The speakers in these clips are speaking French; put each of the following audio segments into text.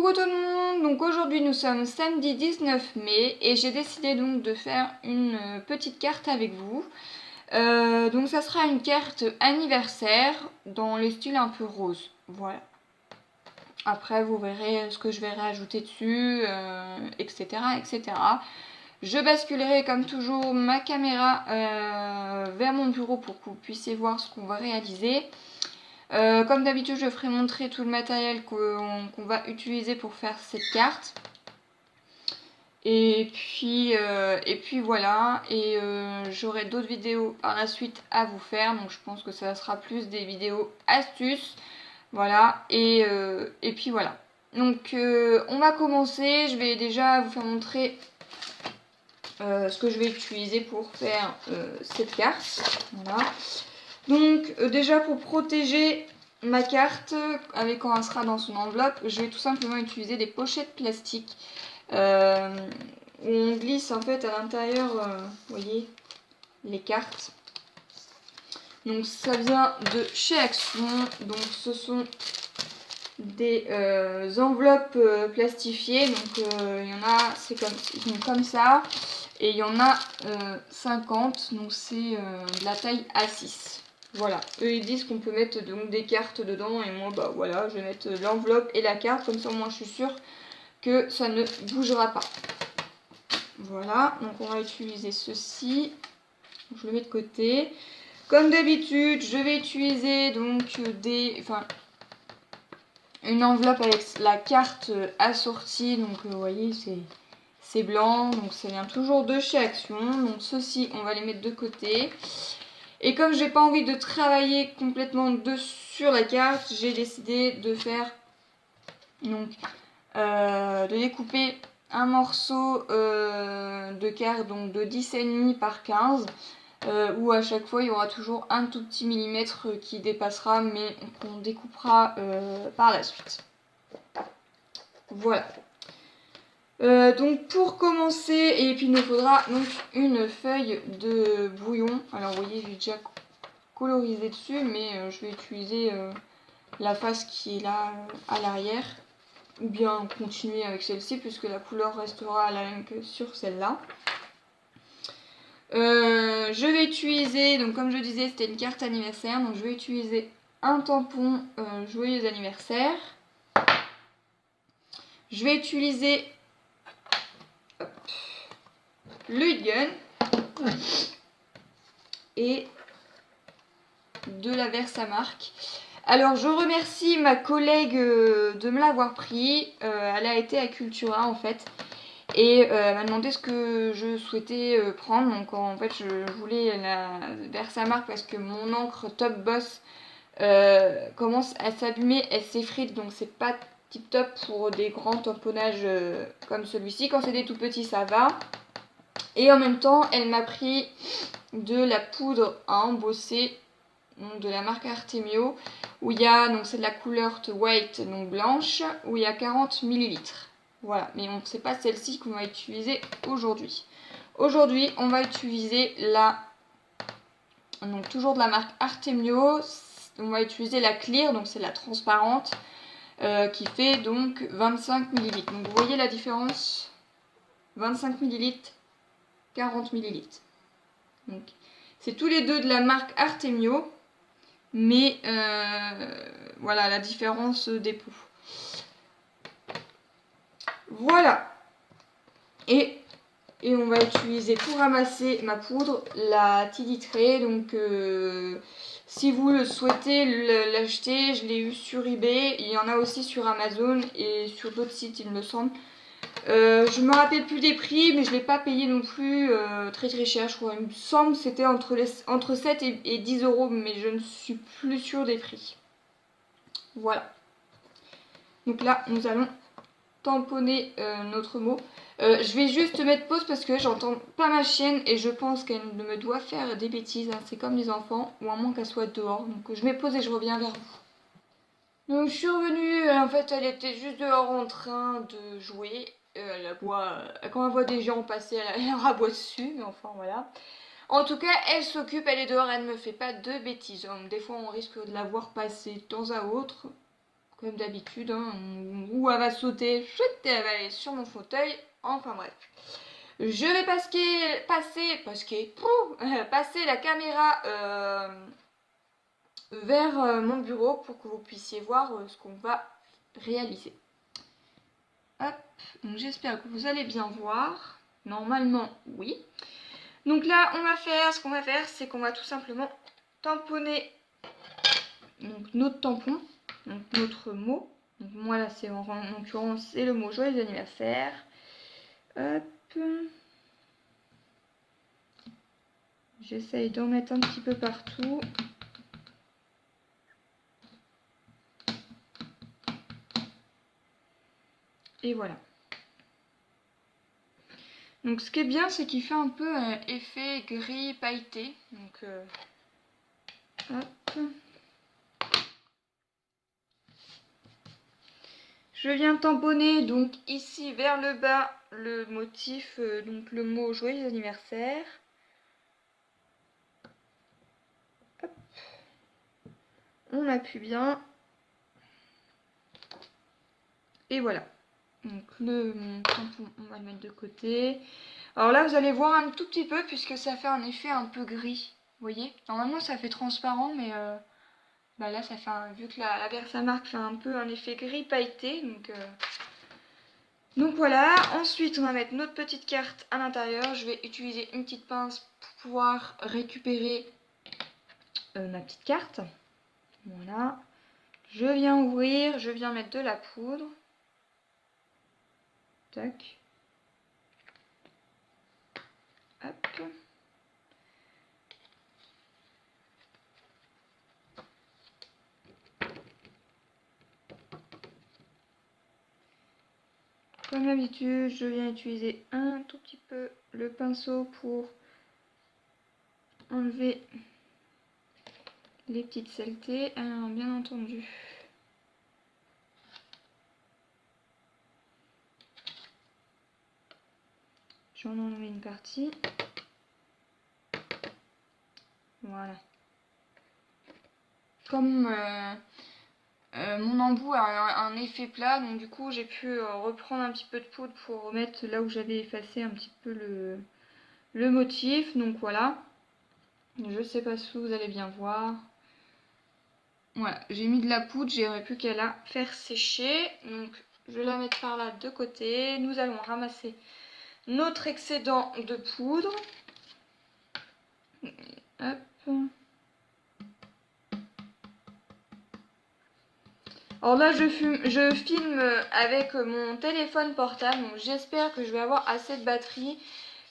Coucou tout le monde, donc aujourd'hui nous sommes samedi 19 mai et j'ai décidé donc de faire une petite carte avec vous. Donc ça sera une carte anniversaire dans le style un peu rose, voilà. Après vous verrez ce que je vais rajouter dessus, etc., etc. Je basculerai comme toujours ma caméra vers mon bureau pour que vous puissiez voir ce qu'on va réaliser. Comme d'habitude, je ferai montrer tout le matériel qu'on va utiliser pour faire cette carte. Et puis voilà. Et j'aurai d'autres vidéos par la suite à vous faire. Donc je pense que ça sera plus des vidéos astuces. Voilà. Et puis voilà. Donc on va commencer. Je vais déjà vous faire montrer ce que je vais utiliser pour faire cette carte. Voilà. Donc déjà pour protéger ma carte, avec quand elle sera dans son enveloppe, je vais tout simplement utiliser des pochettes plastiques où on glisse en fait à l'intérieur, vous voyez, les cartes. Donc ça vient de chez Action, donc ce sont des enveloppes plastifiées, donc il y en a, ils sont comme ça, et il y en a 50, donc c'est de la taille A6. Voilà, eux ils disent qu'on peut mettre donc des cartes dedans et moi bah voilà, je vais mettre l'enveloppe et la carte, comme ça moi je suis sûre que ça ne bougera pas. Voilà, donc on va utiliser ceci, donc je le mets de côté. Comme d'habitude, je vais utiliser donc une enveloppe avec la carte assortie, donc vous voyez c'est blanc, donc ça vient toujours de chez Action, donc ceci on va les mettre de côté. Et comme j'ai pas envie de travailler complètement sur la carte, j'ai décidé de faire donc de découper un morceau de carte donc de 10,5 par 15 où à chaque fois il y aura toujours un tout petit millimètre qui dépassera, mais qu'on découpera par la suite. Voilà. Donc pour commencer, et puis il nous faudra donc une feuille de brouillon. Alors vous voyez, j'ai déjà colorisé dessus, mais je vais utiliser la face qui est là à l'arrière, ou bien continuer avec celle-ci puisque la couleur restera la même que sur celle-là. Je vais utiliser, donc comme je disais c'était une carte anniversaire, donc je vais utiliser un tampon joyeux anniversaire. Je vais utiliser le gun et de la Versamark. Alors je remercie ma collègue de me l'avoir pris. Elle a été à Cultura en fait et elle m'a demandé ce que je souhaitais prendre. Donc en fait je voulais la Versamark parce que mon encre Top Boss commence à s'abîmer, elle s'effrite, donc c'est pas tip top pour des grands tamponnages comme celui-ci. Quand c'est des tout petits ça va. Et en même temps elle m'a pris de la poudre à embosser, donc de la marque Artemio, où il y a, donc c'est de la couleur white, donc blanche, où il y a 40 ml. Voilà, mais on ne sait pas celle-ci qu'on va utiliser aujourd'hui. Aujourd'hui, on va utiliser donc toujours de la marque Artemio, on va utiliser la clear, donc c'est la transparente, qui fait donc 25 ml. Donc vous voyez la différence, 25 ml, 40 ml. Donc c'est tous les deux de la marque Artemio, mais voilà la différence des poux. Voilà. Et on va utiliser pour ramasser ma poudre la TD Tray. Donc si vous le souhaitez l'acheter, je l'ai eu sur eBay, il y en a aussi sur Amazon et sur d'autres sites il me semble. Je me rappelle plus des prix, mais je l'ai pas payé non plus très très cher, je crois. Il me semble que c'était entre 7 et 10 euros, mais je ne suis plus sûre des prix. Voilà. Donc là, nous allons tamponner notre mot. Je vais juste mettre pause parce que j'entends pas ma chienne et je pense qu'elle me doit faire des bêtises. Hein. C'est comme les enfants, ou à moins qu'elle soit dehors. Donc je mets pause et je reviens vers vous. Donc je suis revenue, en fait elle était juste dehors en train de jouer. Quand elle voit des gens passer, elle leur aboie dessus, mais enfin voilà. En tout cas, elle s'occupe, elle est dehors, elle ne me fait pas de bêtises. Donc, des fois, on risque de la voir passer de temps à autre. comme d'habitude, hein, où elle va sauter, chut, et elle va aller sur mon fauteuil, enfin bref. Je vais passer la caméra vers mon bureau pour que vous puissiez voir ce qu'on va réaliser. Hop, donc j'espère que vous allez bien voir. Normalement, oui. Donc là, ce qu'on va faire, c'est qu'on va tout simplement tamponner donc, notre tampon, donc notre mot. Donc moi là, c'est en l'occurrence, c'est le mot joyeux anniversaire. Hop. J'essaye d'en mettre un petit peu partout. Et voilà. Donc ce qui est bien, c'est qu'il fait un peu effet gris pailleté. Donc hop. Je viens tamponner donc ici vers le bas le motif, donc le mot joyeux anniversaire. Hop. On appuie bien. Et voilà. Donc le tampon, on va le mettre de côté. Alors là, vous allez voir un tout petit peu puisque ça fait un effet un peu gris. Vous voyez? Normalement, ça fait transparent, mais bah là, ça fait vu que la Versamark fait un peu un effet gris pailleté. Donc voilà. Ensuite, on va mettre notre petite carte à l'intérieur. Je vais utiliser une petite pince pour pouvoir récupérer ma petite carte. Voilà. Je viens ouvrir, je viens mettre de la poudre. Tac. Hop. Comme d'habitude, je viens utiliser un tout petit peu le pinceau pour enlever les petites saletés. Alors, bien entendu, j'en ai enlevé une partie. Voilà. Comme mon embout a un effet plat, donc du coup j'ai pu reprendre un petit peu de poudre pour remettre là où j'avais effacé un petit peu le motif. Donc voilà. Je sais pas si vous allez bien voir. Voilà, j'ai mis de la poudre, j'aurais plus qu'à la faire sécher. Donc je vais la mettre par là de côté. Nous allons ramasser notre excédent de poudre. Hop. Alors là, je filme avec mon téléphone portable, donc j'espère que je vais avoir assez de batterie,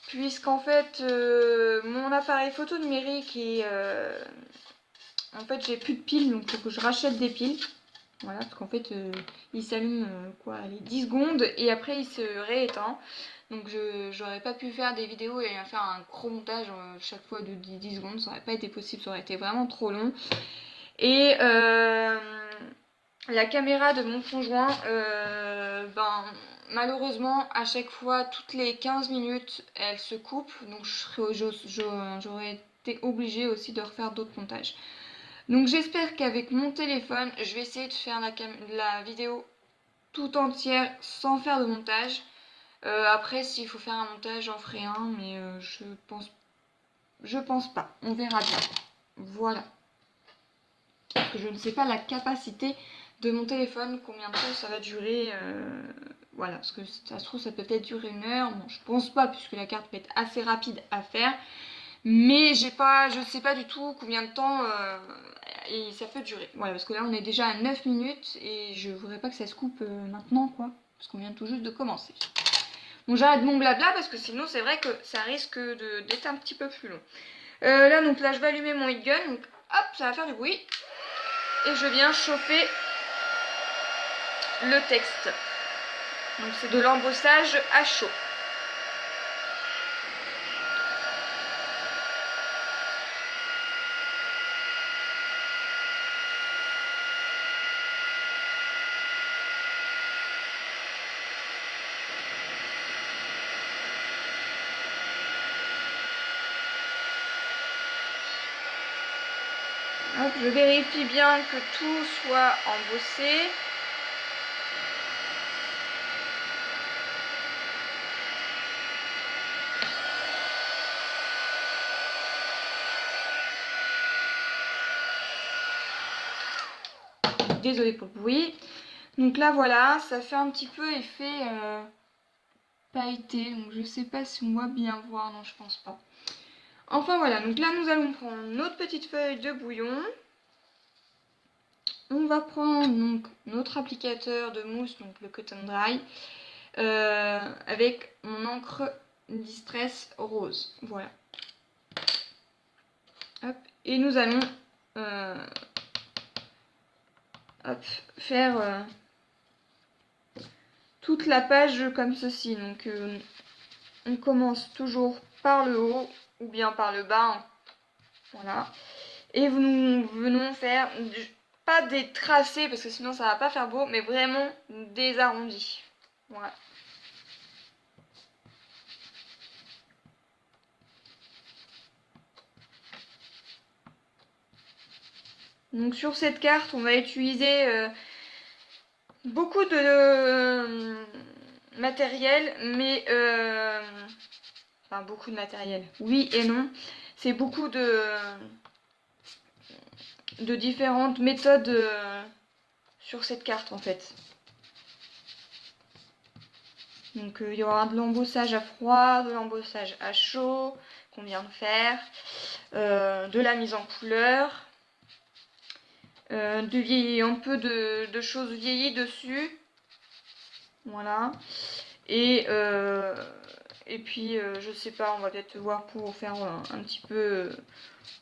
puisqu'en fait, mon appareil photo numérique est... en fait, j'ai plus de piles, donc il faut que je rachète des piles. Voilà, parce qu'en fait, il s'allume les 10 secondes et après il se rééteint. Donc j'aurais pas pu faire des vidéos et faire un gros montage chaque fois de 10 secondes, ça aurait pas été possible, ça aurait été vraiment trop long. Et la caméra de mon conjoint, malheureusement à chaque fois, toutes les 15 minutes, elle se coupe, donc j'aurais été obligée aussi de refaire d'autres montages. Donc j'espère qu'avec mon téléphone, je vais essayer de faire la vidéo tout entière sans faire de montage. Après, s'il faut faire un montage, j'en ferai un, mais je pense pas. On verra bien. Voilà. Parce que je ne sais pas la capacité de mon téléphone, combien de temps ça va durer. Voilà, parce que ça se trouve, ça peut peut-être durer 1 heure. Bon, je pense pas, puisque la carte peut être assez rapide à faire. Mais je sais pas du tout combien de temps et ça peut durer. Voilà, parce que là on est déjà à 9 minutes et je voudrais pas que ça se coupe maintenant, quoi. Parce qu'on vient tout juste de commencer. Donc j'arrête mon blabla parce que sinon c'est vrai que ça risque d'être un petit peu plus long. Là je vais allumer mon heat gun, donc hop, ça va faire du bruit. Et je viens chauffer le texte. Donc c'est de l'embossage à chaud. Hop, je vérifie bien que tout soit embossé. désolée pour le bruit. Donc là voilà, ça fait un petit peu effet pailleté, donc je sais pas si on va bien voir, non je pense pas. Enfin voilà, donc là nous allons prendre notre petite feuille de bouillon. On va prendre donc notre applicateur de mousse, donc le Cotton Dry, avec mon encre Distress rose. Voilà. Hop. Et nous allons faire toute la page comme ceci. Donc on commence toujours par le haut ou bien par le bas. Voilà. Et nous venons faire pas des tracés parce que sinon ça va pas faire beau, mais vraiment des arrondis. Voilà. Donc sur cette carte, on va utiliser beaucoup de matériel, mais enfin beaucoup de matériel. Oui et non. C'est beaucoup de différentes méthodes sur cette carte en fait. Donc il y aura de l'embossage à froid, de l'embossage à chaud qu'on vient de faire, de la mise en couleur, un peu de choses vieillies dessus. Voilà. Et puis je sais pas, on va peut-être voir pour faire un petit peu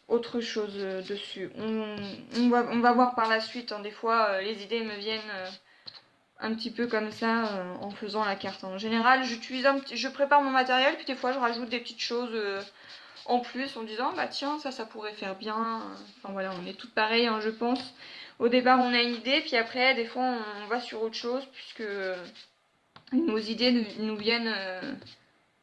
autre chose dessus. On va voir par la suite, hein. Des fois les idées me viennent un petit peu comme ça en faisant la carte. En général, je prépare mon matériel, puis des fois je rajoute des petites choses en plus en disant bah tiens ça pourrait faire bien. Enfin voilà, on est toutes pareilles hein, je pense. Au départ on a une idée, puis après des fois on va sur autre chose puisque nos idées nous viennent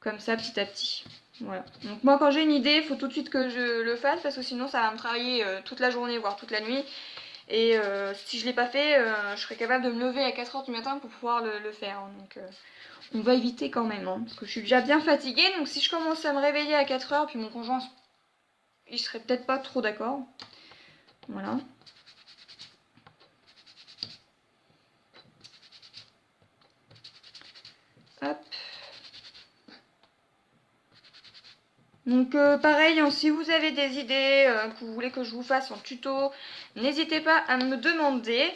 comme ça petit à petit. Voilà. Donc moi quand j'ai une idée, il faut tout de suite que je le fasse parce que sinon ça va me travailler toute la journée, voire toute la nuit. Et si je ne l'ai pas fait, je serais capable de me lever à 4h du matin pour pouvoir le faire. Donc on va éviter quand même, hein, parce que je suis déjà bien fatiguée. Donc si je commence à me réveiller à 4h, puis mon conjoint, il serait peut-être pas trop d'accord. Voilà. Hop. Donc pareil, hein, si vous avez des idées que vous voulez que je vous fasse en tuto, n'hésitez pas à me demander.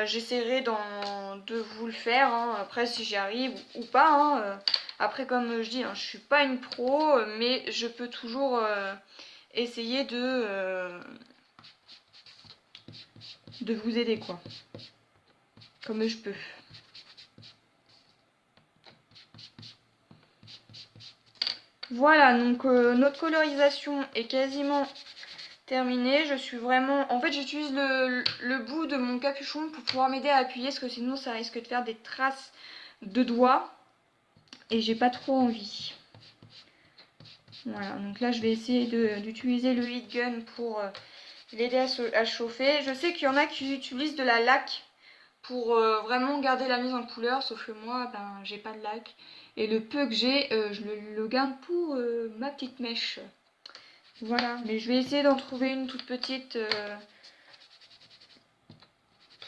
J'essaierai de vous le faire, hein, après si j'y arrive ou pas. Hein, après comme je dis, hein, je suis pas une pro, mais je peux toujours essayer de vous aider quoi. Comme je peux. Voilà, donc notre colorisation est quasiment terminée. Je suis vraiment... En fait, j'utilise le bout de mon capuchon pour pouvoir m'aider à appuyer, parce que sinon ça risque de faire des traces de doigts. Et j'ai pas trop envie. Voilà, donc là je vais essayer d'utiliser le heat gun pour l'aider à chauffer. Je sais qu'il y en a qui utilisent de la laque pour vraiment garder la mise en couleur, sauf que moi, ben, j'ai pas de laque. Et le peu que j'ai, je le garde pour ma petite mèche. Voilà, mais je vais essayer d'en trouver une toute petite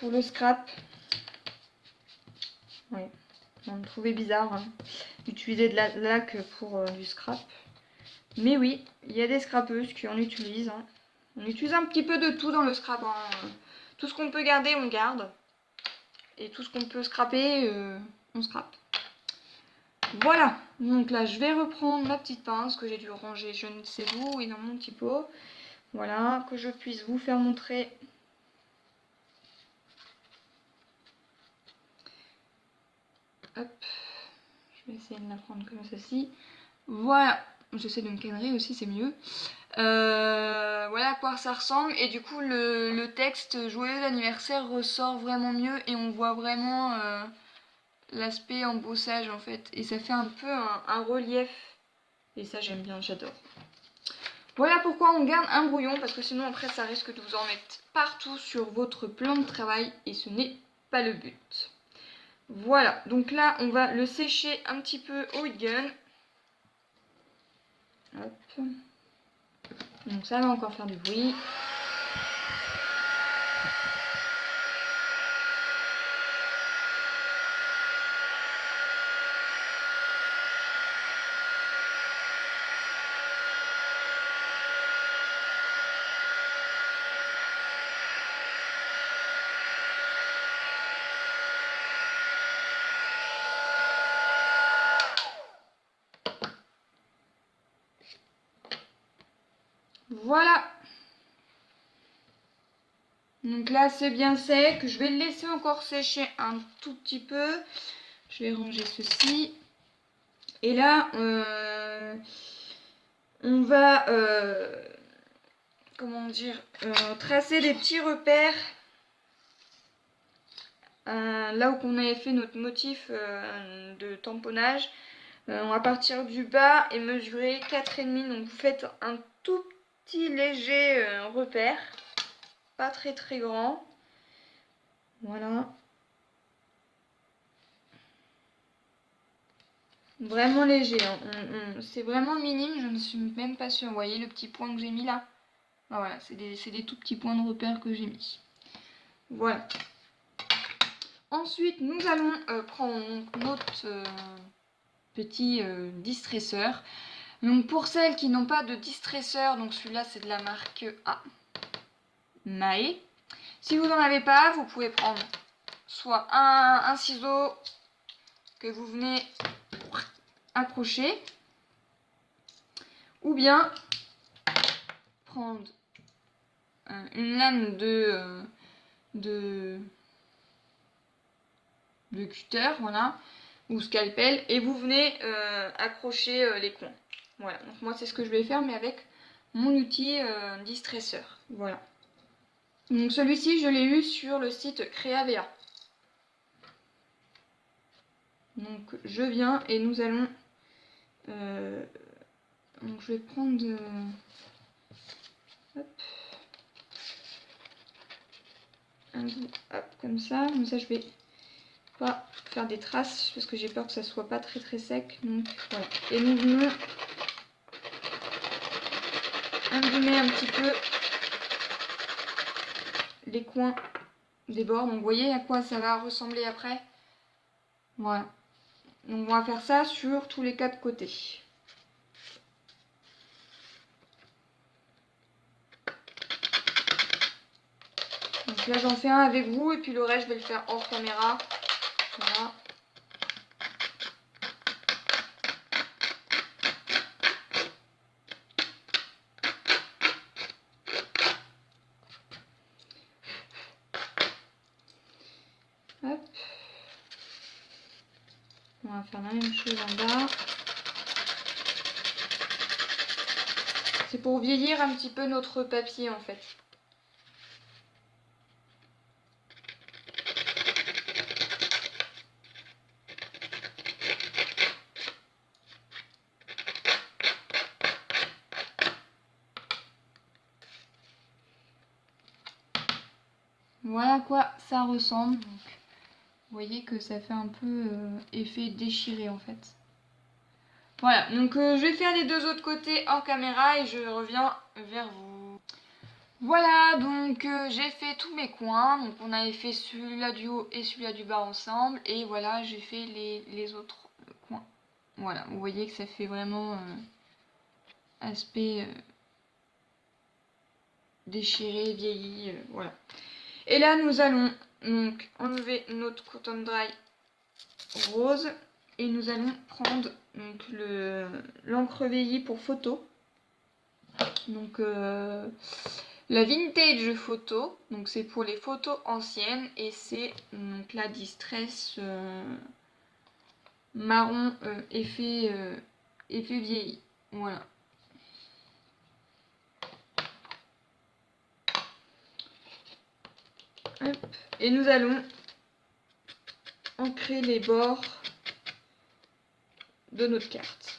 pour le scrap. Ouais, on me trouvait bizarre hein, d'utiliser de la laque pour du scrap. Mais oui, il y a des scrapeuses qui en utilisent. Hein. On utilise un petit peu de tout dans le scrap. Hein. Tout ce qu'on peut garder, on garde. Et tout ce qu'on peut scraper, on scrape. Voilà, donc là je vais reprendre ma petite pince que j'ai dû ranger je ne sais où et dans mon petit pot. Voilà, que je puisse vous faire montrer. Hop, je vais essayer de la prendre comme ceci. Voilà, j'essaie de me cadrer aussi, c'est mieux. Voilà à quoi ça ressemble. Et du coup, le texte joyeux anniversaire ressort vraiment mieux et on voit vraiment l'aspect embossage en fait. Et ça fait un peu un relief. Et ça, j'aime bien, j'adore. Voilà pourquoi on garde un brouillon, parce que sinon après ça risque de vous en mettre partout sur votre plan de travail et ce n'est pas le but. Voilà, donc là on va le sécher un petit peu au heat gun. Hop. Donc ça va encore faire du bruit. Voilà. Donc là c'est bien sec. Je vais le laisser encore sécher un tout petit peu. Je vais ranger ceci. Et là on va comment dire tracer des petits repères. Là où on avait fait notre motif de tamponnage. On va partir du bas et mesurer 4,5. Donc vous faites un tout petit léger repère. Pas très très grand. Voilà. Vraiment léger. Hein. C'est vraiment minime. Je ne suis même pas sûre. Vous voyez le petit point que j'ai mis là? Ah, voilà, c'est des tout petits points de repère que j'ai mis. Voilà. Ensuite, nous allons prendre notre petit distresseur. Donc pour celles qui n'ont pas de distresseur, donc celui-là c'est de la marque Mae. Si vous n'en avez pas, vous pouvez prendre soit un ciseau que vous venez accrocher, ou bien prendre une lame de cutter, voilà, ou scalpel, et vous venez accrocher les coins. Voilà, donc moi c'est ce que je vais faire, mais avec mon outil distresseur. Voilà. Donc celui-ci, je l'ai eu sur le site Creavea. Donc je viens et nous allons... donc je vais prendre... hop, un bout, hop, comme ça je vais pas faire des traces parce que j'ai peur que ça soit pas très très sec. Donc voilà. Et nous venons imbimer un petit peu les coins des bords. Donc vous voyez à quoi ça va ressembler après. Voilà. Donc on va faire ça sur tous les 4 côtés. Donc là j'en fais un avec vous et puis le reste je vais le faire hors caméra. Voilà. Hop. On va faire la même chose en bas. C'est pour vieillir un petit peu notre papier en fait. Voilà à quoi ça ressemble. Donc, vous voyez que ça fait un peu effet déchiré en fait. Voilà, donc je vais faire les 2 autres côtés en caméra et je reviens vers vous. Voilà, donc j'ai fait tous mes coins. Donc on avait fait celui-là du haut et celui-là du bas ensemble. Et voilà, j'ai fait les autres coins. Voilà, vous voyez que ça fait vraiment aspect déchiré, vieilli, voilà. Et là, nous allons donc enlever notre cotton dry rose et nous allons prendre donc l'encre vieillie pour photo. Donc la vintage photo, donc c'est pour les photos anciennes et c'est donc la distress marron effet vieilli. Voilà. Hop. Et nous allons ancrer les bords de notre carte.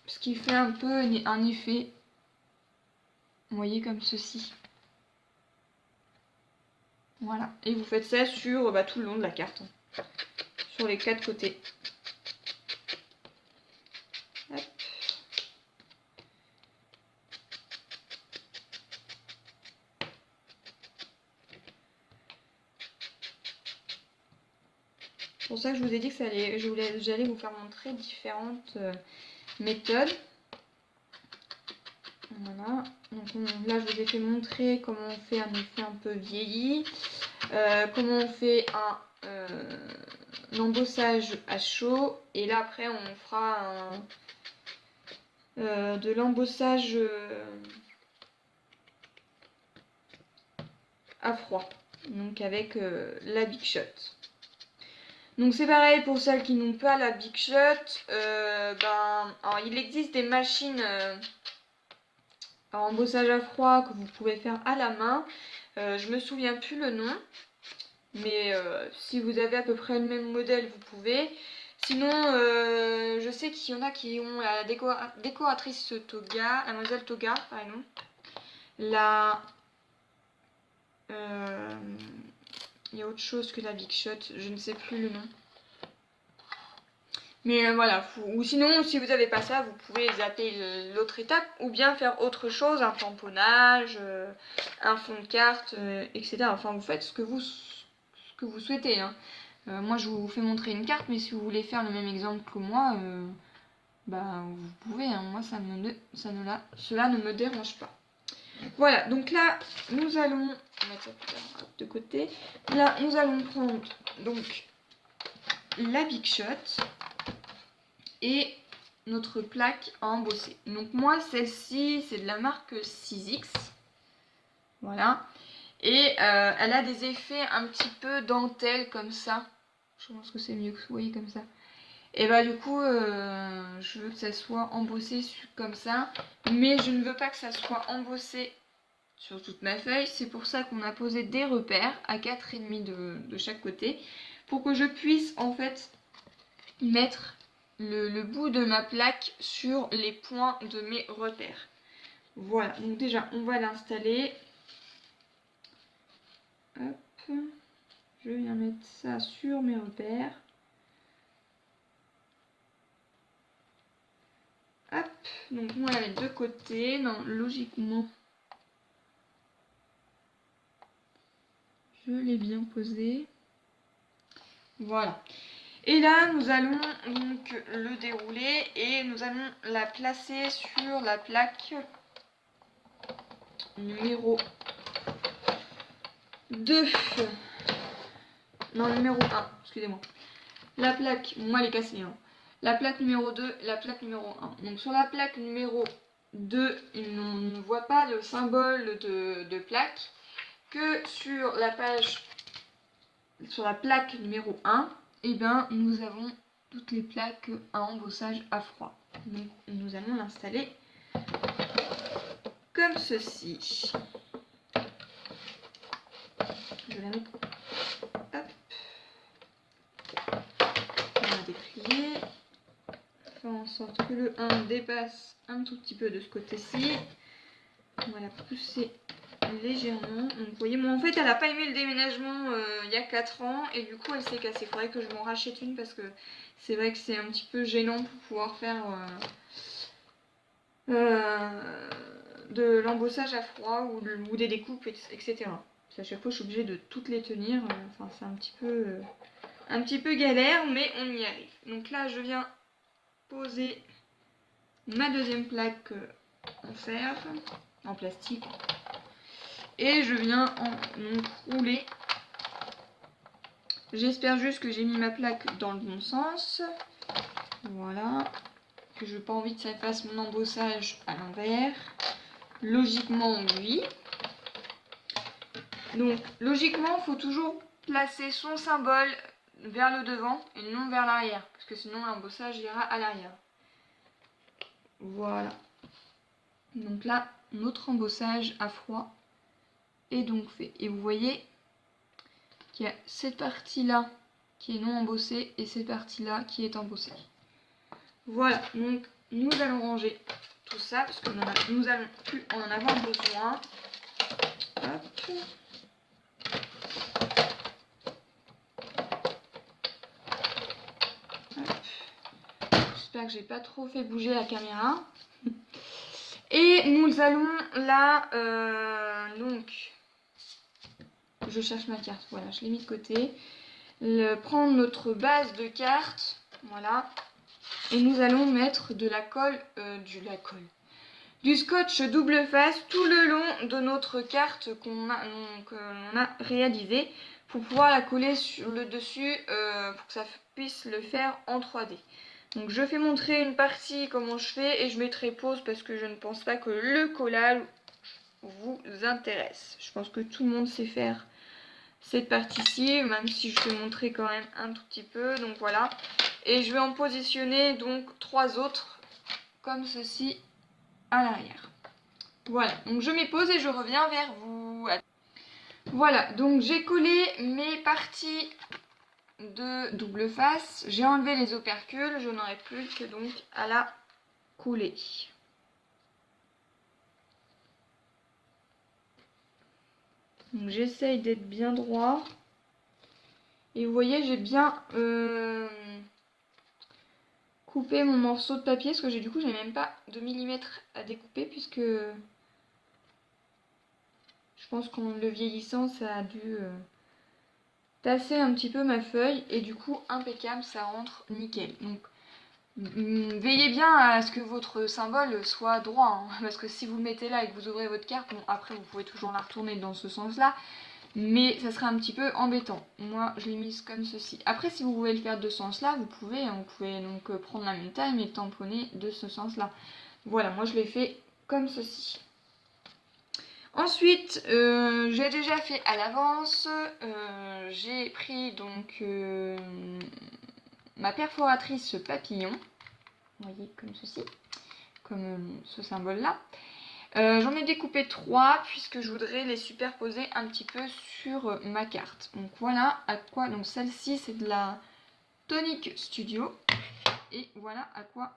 Ce qui fait un peu un effet, vous voyez, comme ceci. Voilà, et vous faites ça sur tout le long de la carte, sur les 4 côtés. Hop. C'est pour ça que je vous ai dit que j'allais vous faire montrer différentes méthode. Voilà, donc là je vous ai fait montrer comment on fait un effet un peu vieilli, comment on fait un embossage à chaud, et là après on fera de l'embossage à froid, donc avec la Big Shot. Donc c'est pareil pour celles qui n'ont pas la Big Shot, alors il existe des machines embossage à froid que vous pouvez faire à la main. Je me souviens plus le nom, mais si vous avez à peu près le même modèle, vous pouvez. Sinon, je sais qu'il y en a qui ont la décoratrice Toga, la Mademoiselle Toga, par exemple. La... il y a autre chose que la Big Shot, je ne sais plus le nom. Mais voilà, ou sinon, si vous n'avez pas ça, vous pouvez zapper l'autre étape, ou bien faire autre chose, un tamponnage, un fond de carte, etc. Enfin, vous faites ce que vous souhaitez. Hein. Moi, je vous fais montrer une carte, mais si vous voulez faire le même exemple que moi, vous pouvez. Hein. Moi, cela ne me dérange pas. Voilà, donc là, nous allons mettre ça de côté. Là, nous allons prendre donc la Big Shot et notre plaque à embosser. Donc moi, celle-ci, c'est de la marque 6X. Voilà. Et elle a des effets un petit peu dentelle comme ça. Je pense que c'est mieux que vous voyez comme ça. Et du coup, je veux que ça soit embossé comme ça. Mais je ne veux pas que ça soit embossé sur toute ma feuille. C'est pour ça qu'on a posé des repères à 4,5 de chaque côté. Pour que je puisse en fait mettre le bout de ma plaque sur les points de mes repères. Voilà, donc déjà on va l'installer. Hop, je viens mettre ça sur mes repères. Hop, donc on va la mettre de côté. Non, logiquement, je l'ai bien posé. Voilà. Et là, nous allons donc le dérouler et nous allons la placer sur la plaque numéro 2. Non, numéro 1, excusez-moi. La plaque, moi elle est cassée. Hein. La plaque numéro 2, la plaque numéro 1. Donc sur la plaque numéro 2, on ne voit pas le symbole de plaque que sur la plaque numéro 1, nous avons toutes les plaques à embossage à froid. Donc nous allons l'installer comme ceci. Je vais la mettre. Hop. On va déplier. Faire en sorte que le 1 dépasse un tout petit peu de ce côté-ci. On va la pousser légèrement. Donc vous voyez, moi en fait elle n'a pas aimé le déménagement il y a 4 ans et du coup elle s'est cassée. Il faudrait que je m'en rachète une parce que c'est vrai que c'est un petit peu gênant pour pouvoir faire de l'embossage à froid ou des découpes, etc. À chaque fois je suis obligée de toutes les tenir. Enfin c'est un petit peu galère, mais on y arrive. Donc là je viens poser ma deuxième plaque en fer, en plastique. Et je viens en rouler. J'espère juste que j'ai mis ma plaque dans le bon sens. Voilà. Que je n'ai pas envie que ça fasse mon embossage à l'envers. Logiquement, oui. Donc, logiquement, il faut toujours placer son symbole vers le devant et non vers l'arrière. Parce que sinon, l'embossage ira à l'arrière. Voilà. Donc là, notre embossage à froid est donc fait. Et vous voyez qu'il y a cette partie-là qui est non embossée et cette partie-là qui est embossée. Voilà, donc nous allons ranger tout ça parce que nous allons plus en avoir besoin. Hop. J'espère que j'ai pas trop fait bouger la caméra. Et nous allons là, donc, je cherche ma carte, voilà, je l'ai mis de côté. Prendre notre base de cartes, voilà. Et nous allons mettre de la colle, du scotch double face tout le long de notre carte qu'on a réalisée pour pouvoir la coller sur le dessus pour que ça puisse le faire en 3D. Donc je vais montrer une partie comment je fais et je mettrai pause parce que je ne pense pas que le collage vous intéresse. Je pense que tout le monde sait faire cette partie-ci, même si je vais montrer quand même un tout petit peu. Donc voilà. Et je vais en positionner donc 3 autres comme ceci à l'arrière. Voilà, donc je mets pause et je reviens vers vous. Voilà, donc j'ai collé mes parties de double face. J'ai enlevé les opercules, je n'aurai plus que donc à la couler. Donc j'essaye d'être bien droit. Et vous voyez, j'ai bien coupé mon morceau de papier parce que du coup j'ai même pas de millimètres à découper puisque je pense qu'en le vieillissant ça a dû tasser un petit peu ma feuille et du coup impeccable, ça rentre nickel. Donc veillez bien à ce que votre symbole soit droit, hein, parce que si vous le mettez là et que vous ouvrez votre carte, bon après vous pouvez toujours la retourner dans ce sens là, mais ça serait un petit peu embêtant. Moi je l'ai mise comme ceci. Après si vous voulez le faire de ce sens là, vous pouvez donc prendre la même taille mais tamponner de ce sens là. Voilà, moi je l'ai fait comme ceci. Ensuite, j'ai déjà fait à l'avance, j'ai pris donc ma perforatrice papillon, vous voyez comme ceci, comme ce symbole là. J'en ai découpé 3 puisque je voudrais les superposer un petit peu sur ma carte. Donc voilà à quoi, donc celle-ci c'est de la Tonic Studio et voilà à quoi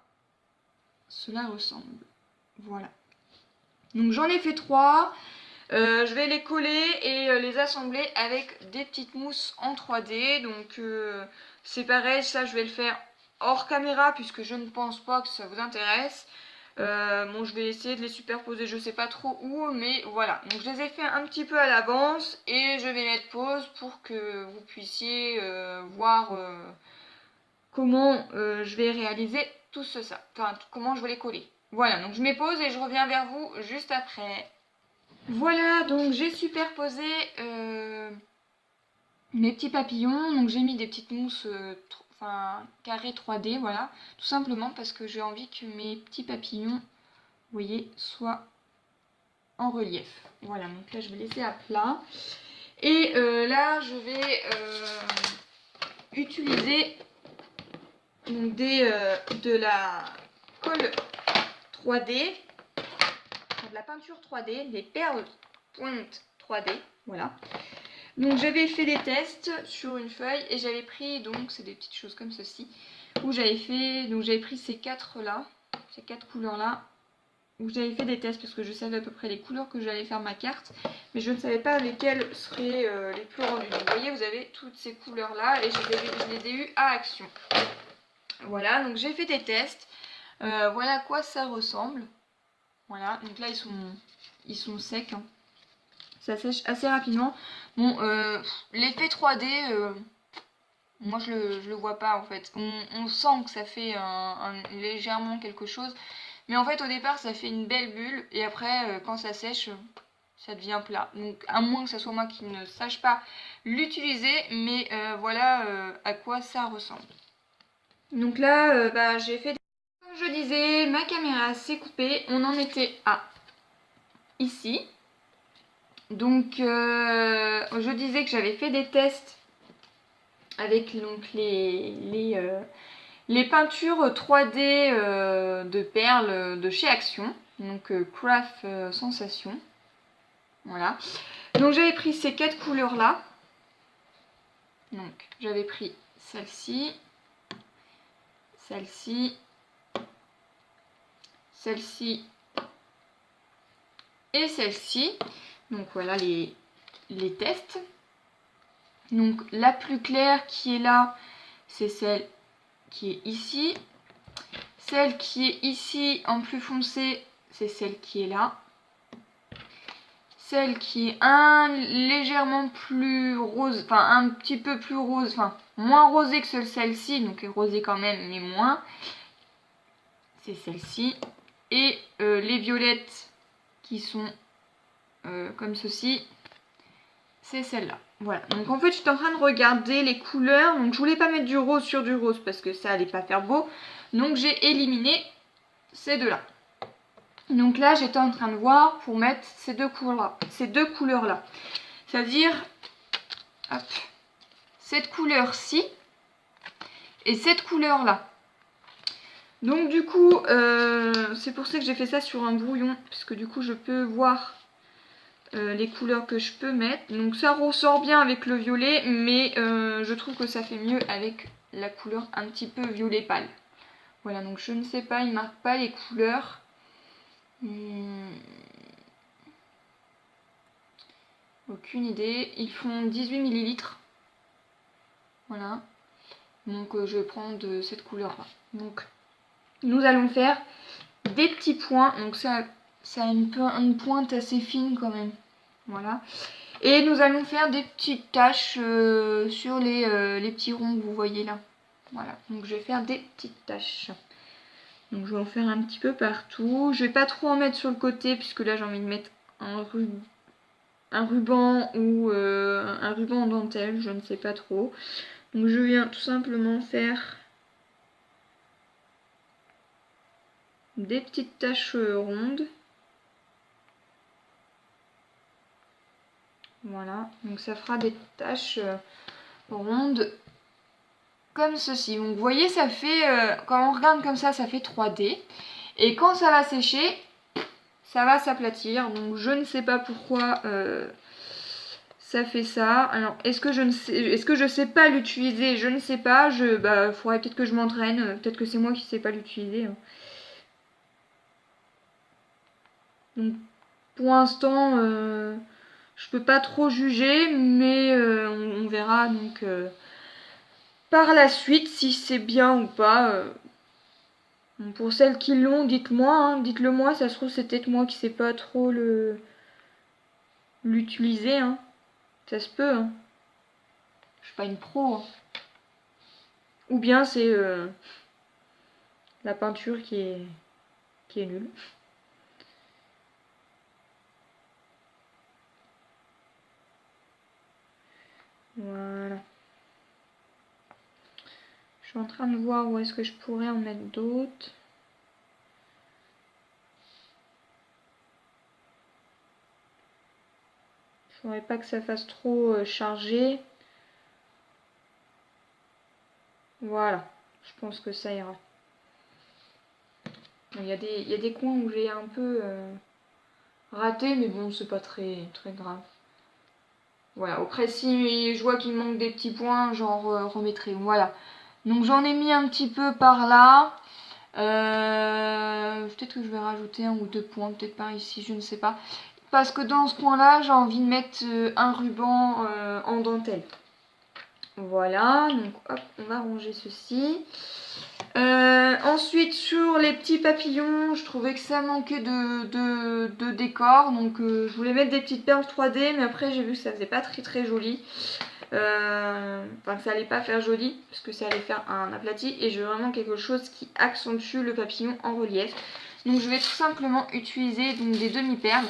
cela ressemble. Voilà. Donc j'en ai fait 3. Je vais les coller et les assembler avec des petites mousses en 3D. Donc c'est pareil, ça je vais le faire hors caméra puisque je ne pense pas que ça vous intéresse. Bon, je vais essayer de les superposer, je sais pas trop où, mais voilà. Donc je les ai fait un petit peu à l'avance et je vais mettre pause pour que vous puissiez voir comment je vais réaliser tout ça. Enfin, comment je vais les coller. Voilà, donc je mets pause et je reviens vers vous juste après. Voilà, donc j'ai superposé mes petits papillons. Donc j'ai mis des petites mousses carrées 3D, voilà. Tout simplement parce que j'ai envie que mes petits papillons, vous voyez, soient en relief. Voilà, donc là je vais laisser à plat. Et là je vais utiliser donc, de la colle 3D, de la peinture 3D, des perles pointe 3D, voilà. Donc j'avais fait des tests sur une feuille et j'avais pris, donc c'est des petites choses comme ceci, où j'avais pris ces 4 là, ces 4 couleurs là, où j'avais fait des tests parce que je savais à peu près les couleurs que j'allais faire ma carte, mais je ne savais pas lesquelles seraient les plus rendues. Donc vous voyez, vous avez toutes ces couleurs là et je les ai eues à Action. Voilà, donc j'ai fait des tests, voilà à quoi ça ressemble. Voilà, donc là ils sont secs, hein. Ça sèche assez rapidement. Bon, l'effet 3D, moi je le vois pas en fait. On sent que ça fait légèrement quelque chose. Mais en fait au départ ça fait une belle bulle. Et après quand ça sèche, ça devient plat. Donc à moins que ce soit moi qui ne sache pas l'utiliser. Mais voilà à quoi ça ressemble. Donc là j'ai fait... Comme je disais, ma caméra s'est coupée. On en était à ici. Donc je disais que j'avais fait des tests avec donc les peintures 3D de perles de chez Action, donc Craft Sensation. Voilà. Donc j'avais pris ces 4 couleurs là. Donc j'avais pris celle-ci, celle-ci, celle-ci et celle-ci. Donc voilà les tests. Donc la plus claire qui est là, c'est celle qui est ici. Celle qui est ici en plus foncé, c'est celle qui est là. Celle qui est légèrement plus rose, enfin un petit peu plus rose, enfin moins rosée que celle-ci, donc est rosée quand même, mais moins. c'est celle-ci. Et les violettes qui sont comme ceci, c'est celle-là. Voilà, donc en fait j'étais en train de regarder les couleurs. Donc je voulais pas mettre du rose sur du rose parce que ça allait pas faire beau. Donc j'ai éliminé ces deux-là. Donc là j'étais en train de voir pour mettre ces deux couleurs-là. C'est-à-dire, hop, cette couleur-ci et cette couleur-là. Donc du coup, c'est pour ça que j'ai fait ça sur un brouillon, parce que du coup je peux voir les couleurs que je peux mettre. Donc ça ressort bien avec le violet, mais je trouve que ça fait mieux avec la couleur un petit peu violet pâle. Voilà, donc je ne sais pas, ils ne marquent pas les couleurs. Aucune idée. Ils font 18 ml. Voilà. Donc je vais prendre cette couleur-là. Donc nous allons faire des petits points. Donc ça a une pointe assez fine quand même. Voilà. Et nous allons faire des petites taches sur les petits ronds que vous voyez là. Voilà. Donc je vais faire des petites taches. Donc je vais en faire un petit peu partout. Je vais pas trop en mettre sur le côté puisque là j'ai envie de mettre un ruban ou un ruban en dentelle. Je ne sais pas trop. Donc je viens tout simplement faire des petites taches rondes. Voilà, donc ça fera des taches rondes comme ceci. Donc vous voyez, ça fait, quand on regarde comme ça fait 3D. Et quand ça va sécher, ça va s'aplatir. Donc je ne sais pas pourquoi ça fait ça. Alors est-ce que je sais pas l'utiliser? Je ne sais pas. Faudrait peut-être que je m'entraîne. Peut-être que c'est moi qui sais pas l'utiliser. Donc pour l'instant, je peux pas trop juger, mais on verra donc par la suite si c'est bien ou pas. Pour celles qui l'ont, dites-moi, hein, dites-le moi, ça se trouve c'est peut-être moi qui sais pas trop l'utiliser, hein. Ça se peut, hein. Je suis pas une pro, hein. Ou bien c'est la peinture qui est nulle. Voilà. Je suis en train de voir où est-ce que je pourrais en mettre d'autres. Il faudrait pas que ça fasse trop chargé. Voilà, je pense que ça ira. Il y a des coins où j'ai un peu raté, mais bon, c'est pas très grave. Voilà, après si je vois qu'il manque des petits points, j'en remettrai. Voilà. Donc j'en ai mis un petit peu par là. Peut-être que je vais rajouter 1 ou 2 points, peut-être par ici, je ne sais pas. Parce que dans ce coin-là, j'ai envie de mettre un ruban en dentelle. Voilà, donc hop, on va ranger ceci. Ensuite, sur les petits papillons, je trouvais que ça manquait de décor. Donc je voulais mettre des petites perles 3D, mais après j'ai vu que ça faisait pas très joli. Enfin, que ça allait pas faire joli, parce que ça allait faire un aplati. Et je veux vraiment quelque chose qui accentue le papillon en relief. Donc je vais tout simplement utiliser donc, des demi-perles.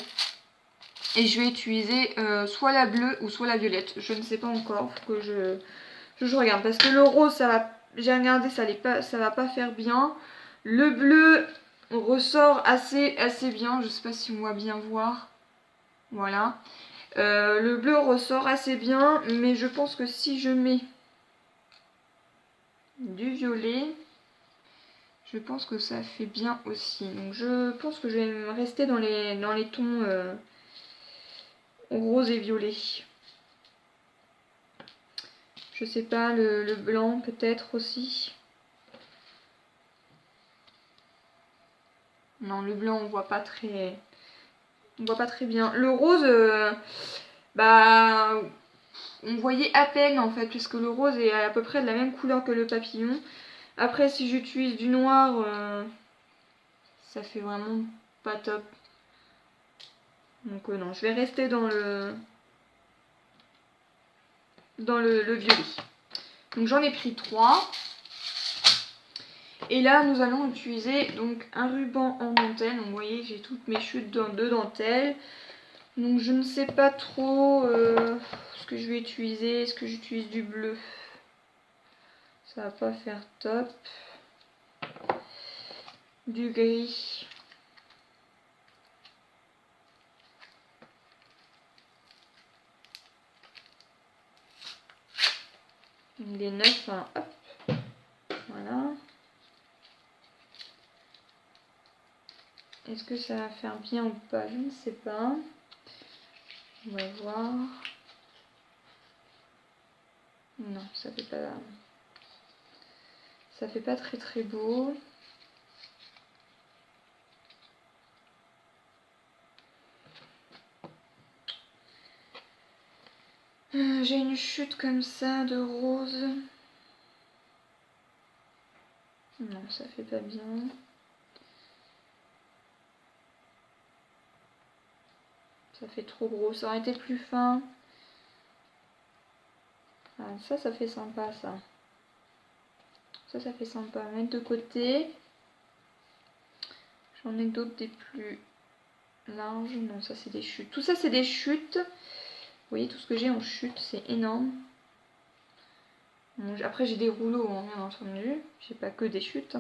Et je vais utiliser soit la bleue ou soit la violette. Je ne sais pas encore, faut que je regarde. Parce que le rose, ça va, j'ai regardé, ça va pas faire bien. Le bleu ressort assez bien. Je sais pas si on va bien voir. Voilà. Le bleu ressort assez bien. Mais je pense que si je mets du violet, je pense que ça fait bien aussi. Donc je pense que je vais rester dans les tons rose et violet. Je sais pas, le blanc peut-être aussi. Non, le blanc on voit pas très bien. Le rose, on voyait à peine en fait, puisque le rose est à peu près de la même couleur que le papillon. Après, si j'utilise du noir, ça fait vraiment pas top. Donc non, je vais rester dans le violet. Donc j'en ai pris 3. Et là nous allons utiliser donc un ruban en dentelle. Donc vous voyez j'ai toutes mes chutes de dentelle. Donc je ne sais pas trop ce que je vais utiliser. Est-ce que j'utilise du bleu? Ça va pas faire top. Du gris. Il est neuf, hein. Hop. Voilà. Est-ce que ça va faire bien ou pas? Je ne sais pas. On va voir. Non, ça fait pas très très beau. J'ai une chute comme ça de rose. Non, ça fait pas bien. Ça fait trop gros. Ça aurait été plus fin. Ah, ça fait sympa ça. Ça fait sympa. Mettre de côté. J'en ai d'autres des plus larges. Non, ça c'est des chutes. Tout ça c'est des chutes. Vous voyez tout ce que j'ai en chute, c'est énorme. Bon, après j'ai des rouleaux, hein, bien entendu. J'ai pas que des chutes.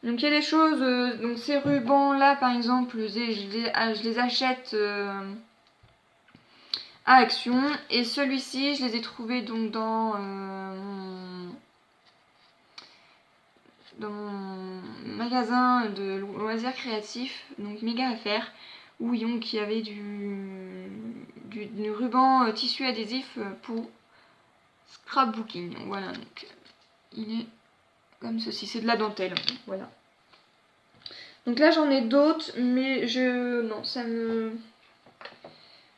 Donc il y a des choses, donc ces rubans là par exemple, je les achète à Action. Et celui-ci, je les ai trouvés donc dans mon magasin de loisirs créatifs, donc Méga Affaires, où il y avait du ruban tissu adhésif pour scrapbooking. Donc, voilà, donc il est comme ceci, c'est de la dentelle, voilà. Donc là j'en ai d'autres, mais non, ça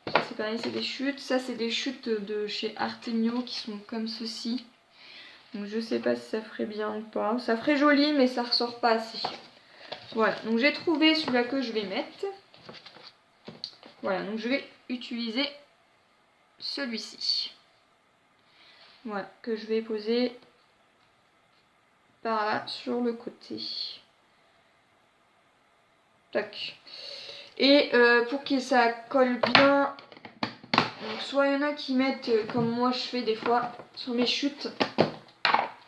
c'est pareil, c'est des chutes. Ça c'est des chutes de chez Artemio qui sont comme ceci. Donc je sais pas si ça ferait bien ou pas. Ça ferait joli, mais ça ressort pas assez. Voilà, donc j'ai trouvé celui-là que je vais mettre. Voilà, donc je vais utiliser celui-ci. Voilà, que je vais poser par là sur le côté. Tac. Et pour que ça colle bien, donc soit il y en a qui mettent, comme moi je fais des fois, sur mes chutes.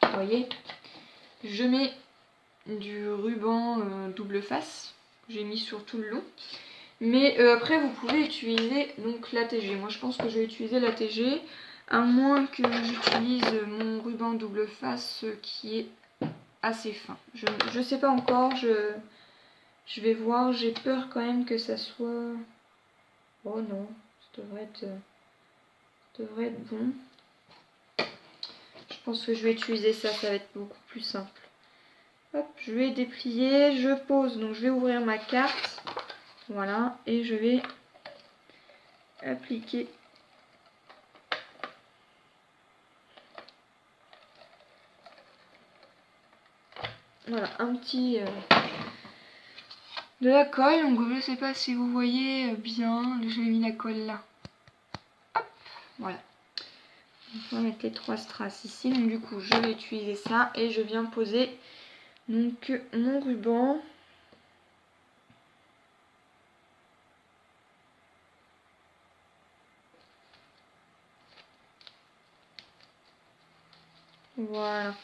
Vous voyez, je mets du ruban double face. J'ai mis sur tout le long. Mais après vous pouvez utiliser donc l'ATG. Moi je pense que je vais utiliser l'ATG. À moins que j'utilise mon ruban double face qui est assez fin. Je sais pas encore. Je vais voir. J'ai peur quand même que ça soit... Oh non, ça devrait être bon. Je pense que je vais utiliser ça. Ça va être beaucoup plus simple. Hop, je vais déplier. Je pose. Donc je vais ouvrir ma carte. Voilà. Et je vais appliquer. Voilà, un petit de la colle. Donc je ne sais pas si vous voyez bien. J'ai mis la colle là. Hop, voilà. On va mettre les 3 strass ici. Donc du coup, je vais utiliser ça et je viens poser donc mon ruban. Voilà.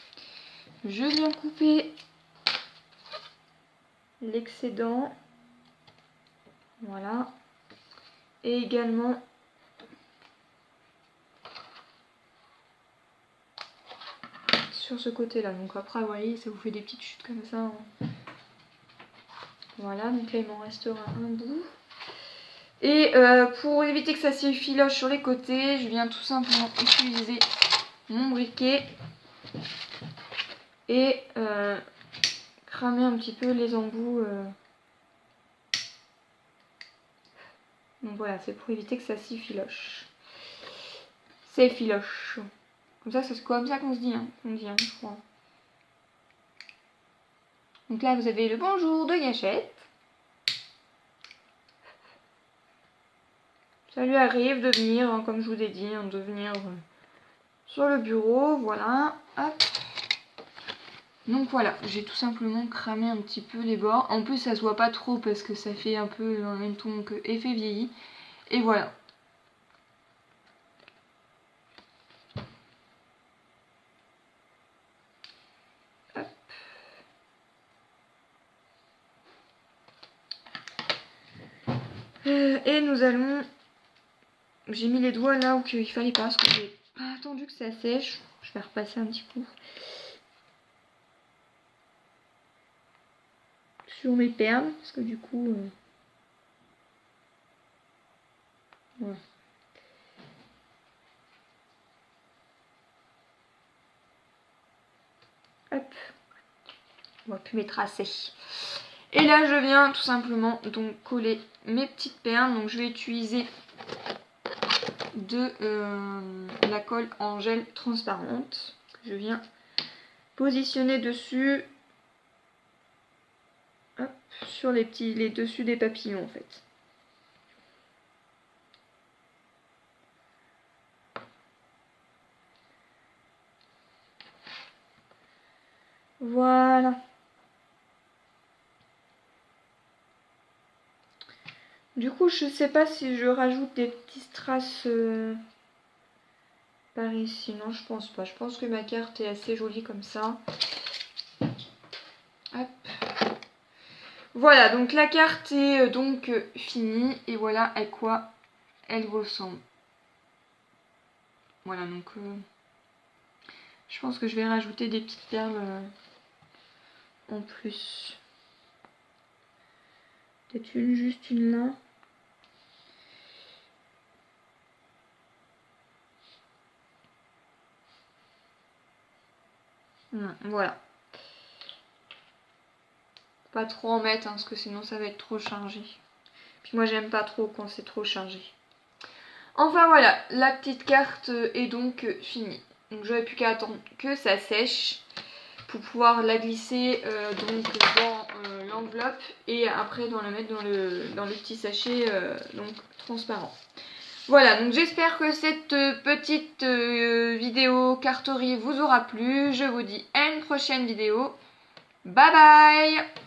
Je viens couper l'excédent. Voilà. Et également sur ce côté là. Donc après vous voyez ça vous fait des petites chutes comme ça, hein. Voilà, donc là il m'en restera un bout. Et pour éviter que ça s'effiloche sur les côtés, je viens tout simplement utiliser mon briquet et cramer un petit peu les embouts. Donc voilà, c'est pour éviter que ça s'effiloche. C'est effiloche. Comme ça, c'est comme ça qu'on se dit, hein. On dit, hein, je crois. Donc là, vous avez le bonjour de Gâchette. Ça lui arrive de venir, hein, comme je vous ai dit, hein, de venir sur le bureau. Voilà. Hop. Donc voilà, j'ai tout simplement cramé un petit peu les bords. En plus, ça se voit pas trop parce que ça fait un peu dans le même ton que effet vieilli. Et voilà. Hop. Et nous allons... J'ai mis les doigts là où il fallait pas parce que j'ai pas attendu que ça sèche. Je vais repasser un petit coup sur mes perles parce que du coup... Voilà. Hop. On va plus les tracer. Et là, je viens tout simplement donc coller mes petites perles. Donc je vais utiliser de la colle en gel transparente que je viens positionner dessus. Hop, sur les dessus des papillons en fait. Voilà. Du coup, je sais pas si je rajoute des petits strass par ici. Non, je pense pas. Je pense que ma carte est assez jolie comme ça. Hop. Voilà, donc la carte est donc finie. Et voilà à quoi elle ressemble. Voilà, donc je pense que je vais rajouter des petites perles en plus. Peut-être juste une là. Voilà. Pas trop en mettre, hein, parce que sinon ça va être trop chargé. Puis moi j'aime pas trop quand c'est trop chargé. Enfin voilà, la petite carte est donc finie. Donc j'aurais plus qu'à attendre que ça sèche pour pouvoir la glisser donc dans l'enveloppe et après la mettre dans le petit sachet donc transparent. Voilà, donc j'espère que cette petite vidéo carterie vous aura plu. Je vous dis à une prochaine vidéo. Bye bye!